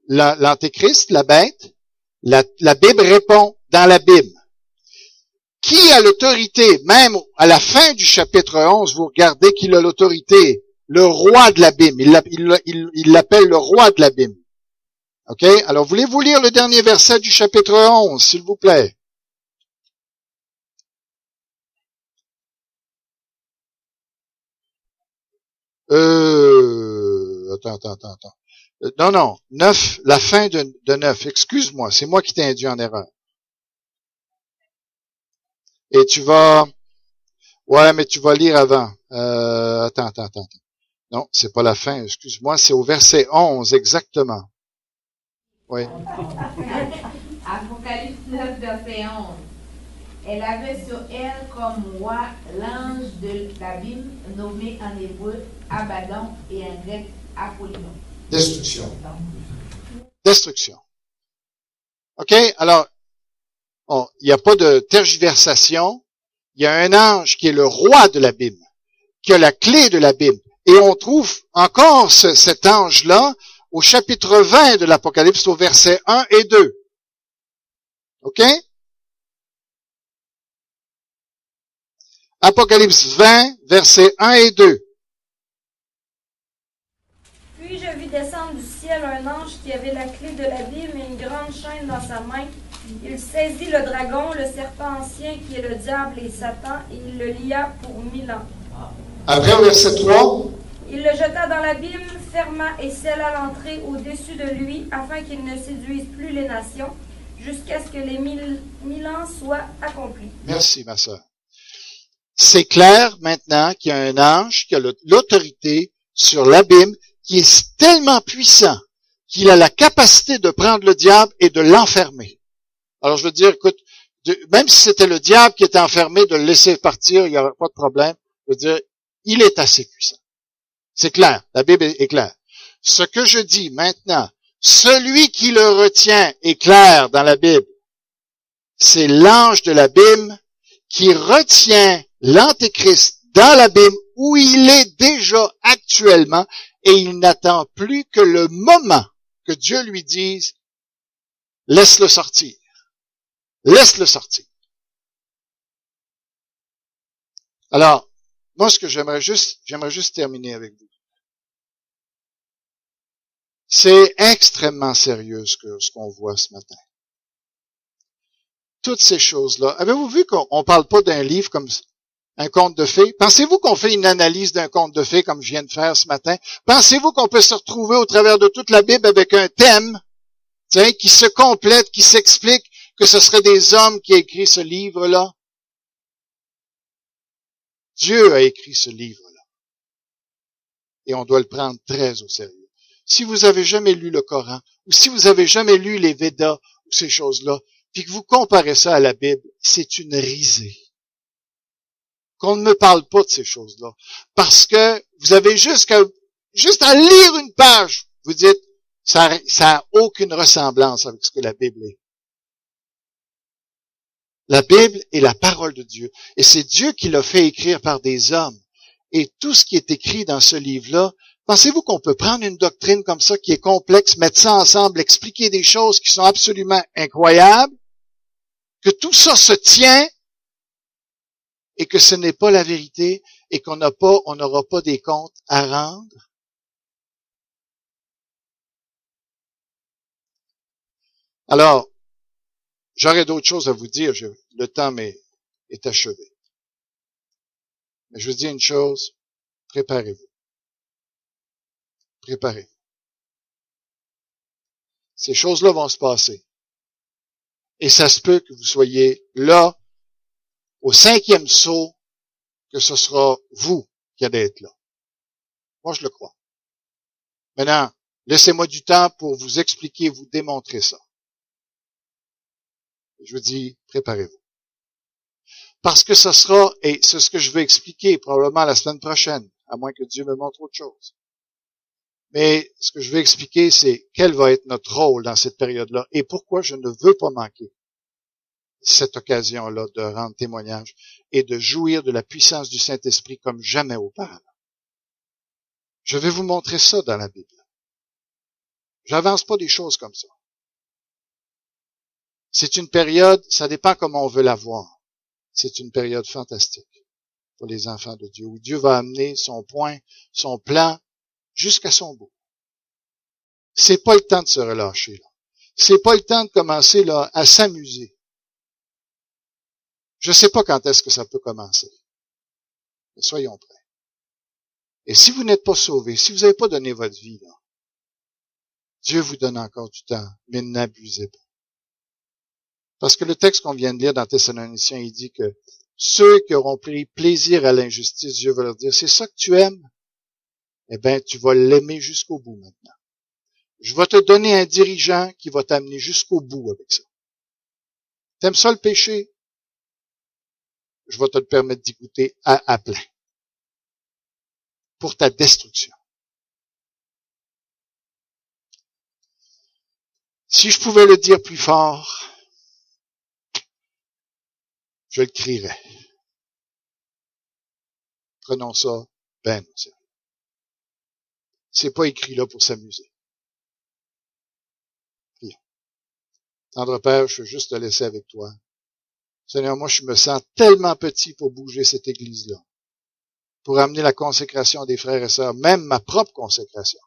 l'antéchrist, la bête? La Bible répond dans l'abîme. Qui a l'autorité? Même à la fin du chapitre 11, vous regardez qu'il a l'autorité. Le roi de l'abîme. Il l'appelle le roi de l'abîme. OK? Alors, voulez-vous lire le dernier verset du chapitre 11, s'il vous plaît? Attends. Non. 9, la fin de 9. Excuse-moi, c'est moi qui t'ai induit en erreur. Et tu vas... Ouais, mais tu vas lire avant. Attends. Non, c'est pas la fin, excuse-moi, c'est au verset 11, exactement. Oui. Apocalypse 9, verset 11. Elle avait sur elle comme roi l'ange de l'abîme, nommé en hébreu Abaddon et en grec Apollyon. Destruction. OK? Alors, il n'y a pas de tergiversation. Il y a un ange qui est le roi de l'abîme, qui a la clé de l'abîme. Et on trouve encore cet ange-là au chapitre 20 de l'Apocalypse, au verset 1 et 2. OK? Apocalypse 20, versets 1 et 2. Puis je vis descendre du ciel un ange qui avait la clé de l'abîme et une grande chaîne dans sa main. Il saisit le dragon, le serpent ancien qui est le diable et Satan, et il le lia pour 1000 ans. Après, au verset 3. Il le jeta dans l'abîme, ferma et scella l'entrée au-dessus de lui, afin qu'il ne séduise plus les nations, jusqu'à ce que les 1000 ans soient accomplis. Merci, ma sœur. C'est clair maintenant qu'il y a un ange qui a l'autorité sur l'abîme, qui est tellement puissant qu'il a la capacité de prendre le diable et de l'enfermer. Alors je veux dire, écoute, même si c'était le diable qui était enfermé, de le laisser partir, il n'y aurait pas de problème. Je veux dire, il est assez puissant. C'est clair, la Bible est claire. Ce que je dis maintenant, celui qui le retient est clair dans la Bible. C'est l'ange de l'abîme qui retient l'Antéchrist dans l'abîme où il est déjà actuellement et il n'attend plus que le moment que Dieu lui dise « Laisse-le sortir. Laisse-le sortir. » Alors, moi, ce que j'aimerais juste terminer avec vous. C'est extrêmement sérieux ce qu'on voit ce matin. Toutes ces choses-là. Avez-vous vu qu'on parle pas d'un livre comme un conte de fées? Pensez-vous qu'on fait une analyse d'un conte de fées comme je viens de faire ce matin? Pensez-vous qu'on peut se retrouver au travers de toute la Bible avec un thème, qui se complète, qui s'explique, que ce serait des hommes qui aient écrit ce livre-là? Dieu a écrit ce livre-là. Et on doit le prendre très au sérieux. Si vous avez jamais lu le Coran, ou si vous avez jamais lu les Védas, ou ces choses-là, puis que vous comparez ça à la Bible, c'est une risée. Qu'on ne me parle pas de ces choses-là. Parce que vous avez juste à lire une page, vous dites, ça a aucune ressemblance avec ce que la Bible est. La Bible est la parole de Dieu. Et c'est Dieu qui l'a fait écrire par des hommes. Et tout ce qui est écrit dans ce livre-là, pensez-vous qu'on peut prendre une doctrine comme ça qui est complexe, mettre ça ensemble, expliquer des choses qui sont absolument incroyables, que tout ça se tient et que ce n'est pas la vérité et qu'on n'aura pas des comptes à rendre? Alors, j'aurais d'autres choses à vous dire. Le temps est achevé. Mais je vous dis une chose, préparez-vous. Préparez-vous. Ces choses-là vont se passer. Et ça se peut que vous soyez là, au 5e saut, que ce sera vous qui allez être là. Moi, je le crois. Maintenant, laissez-moi du temps pour vous expliquer, vous démontrer ça. Je vous dis, préparez-vous. Parce que ce sera, et c'est ce que je vais expliquer probablement la semaine prochaine, à moins que Dieu me montre autre chose. Mais ce que je vais expliquer, c'est quel va être notre rôle dans cette période-là et pourquoi je ne veux pas manquer cette occasion-là de rendre témoignage et de jouir de la puissance du Saint-Esprit comme jamais auparavant. Je vais vous montrer ça dans la Bible. J'avance pas des choses comme ça. C'est une période, ça dépend comment on veut la voir. C'est une période fantastique pour les enfants de Dieu, où Dieu va amener son point, son plan, jusqu'à son bout. C'est pas le temps de se relâcher, là. C'est pas le temps de commencer, là, à s'amuser. Je sais pas quand est-ce que ça peut commencer. Mais soyons prêts. Et si vous n'êtes pas sauvés, si vous n'avez pas donné votre vie, là, Dieu vous donne encore du temps, mais n'abusez pas. Parce que le texte qu'on vient de lire dans Thessaloniciens, il dit que ceux qui auront pris plaisir à l'injustice, Dieu va leur dire, c'est ça que tu aimes? Eh bien, tu vas l'aimer jusqu'au bout maintenant. Je vais te donner un dirigeant qui va t'amener jusqu'au bout avec ça. T'aimes ça le péché? Je vais te le permettre d'y goûter à plein. Pour ta destruction. Si je pouvais le dire plus fort, je le crierais. Prenons ça ben au sérieux. C'est pas écrit là pour s'amuser. Prions. Tendre Père, je veux juste te laisser avec toi. Seigneur, moi, je me sens tellement petit pour bouger cette église-là, pour amener la consécration des frères et sœurs, même ma propre consécration.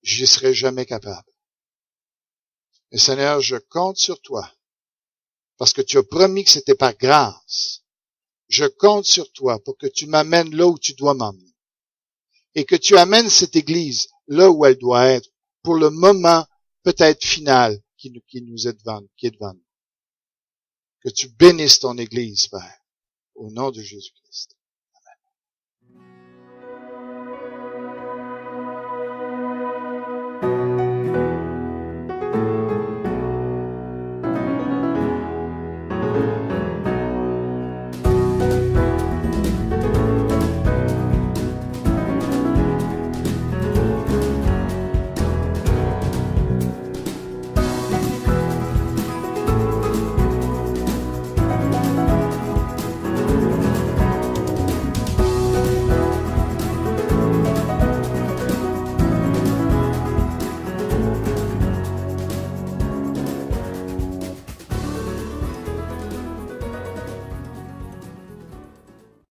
J'y serai jamais capable. Et Seigneur, je compte sur toi, parce que tu as promis que c'était par grâce. Je compte sur toi pour que tu m'amènes là où tu dois m'emmener. Et que tu amènes cette église là où elle doit être, pour le moment peut-être final qui est devant nous. Que tu bénisses ton église, Père, au nom de Jésus-Christ.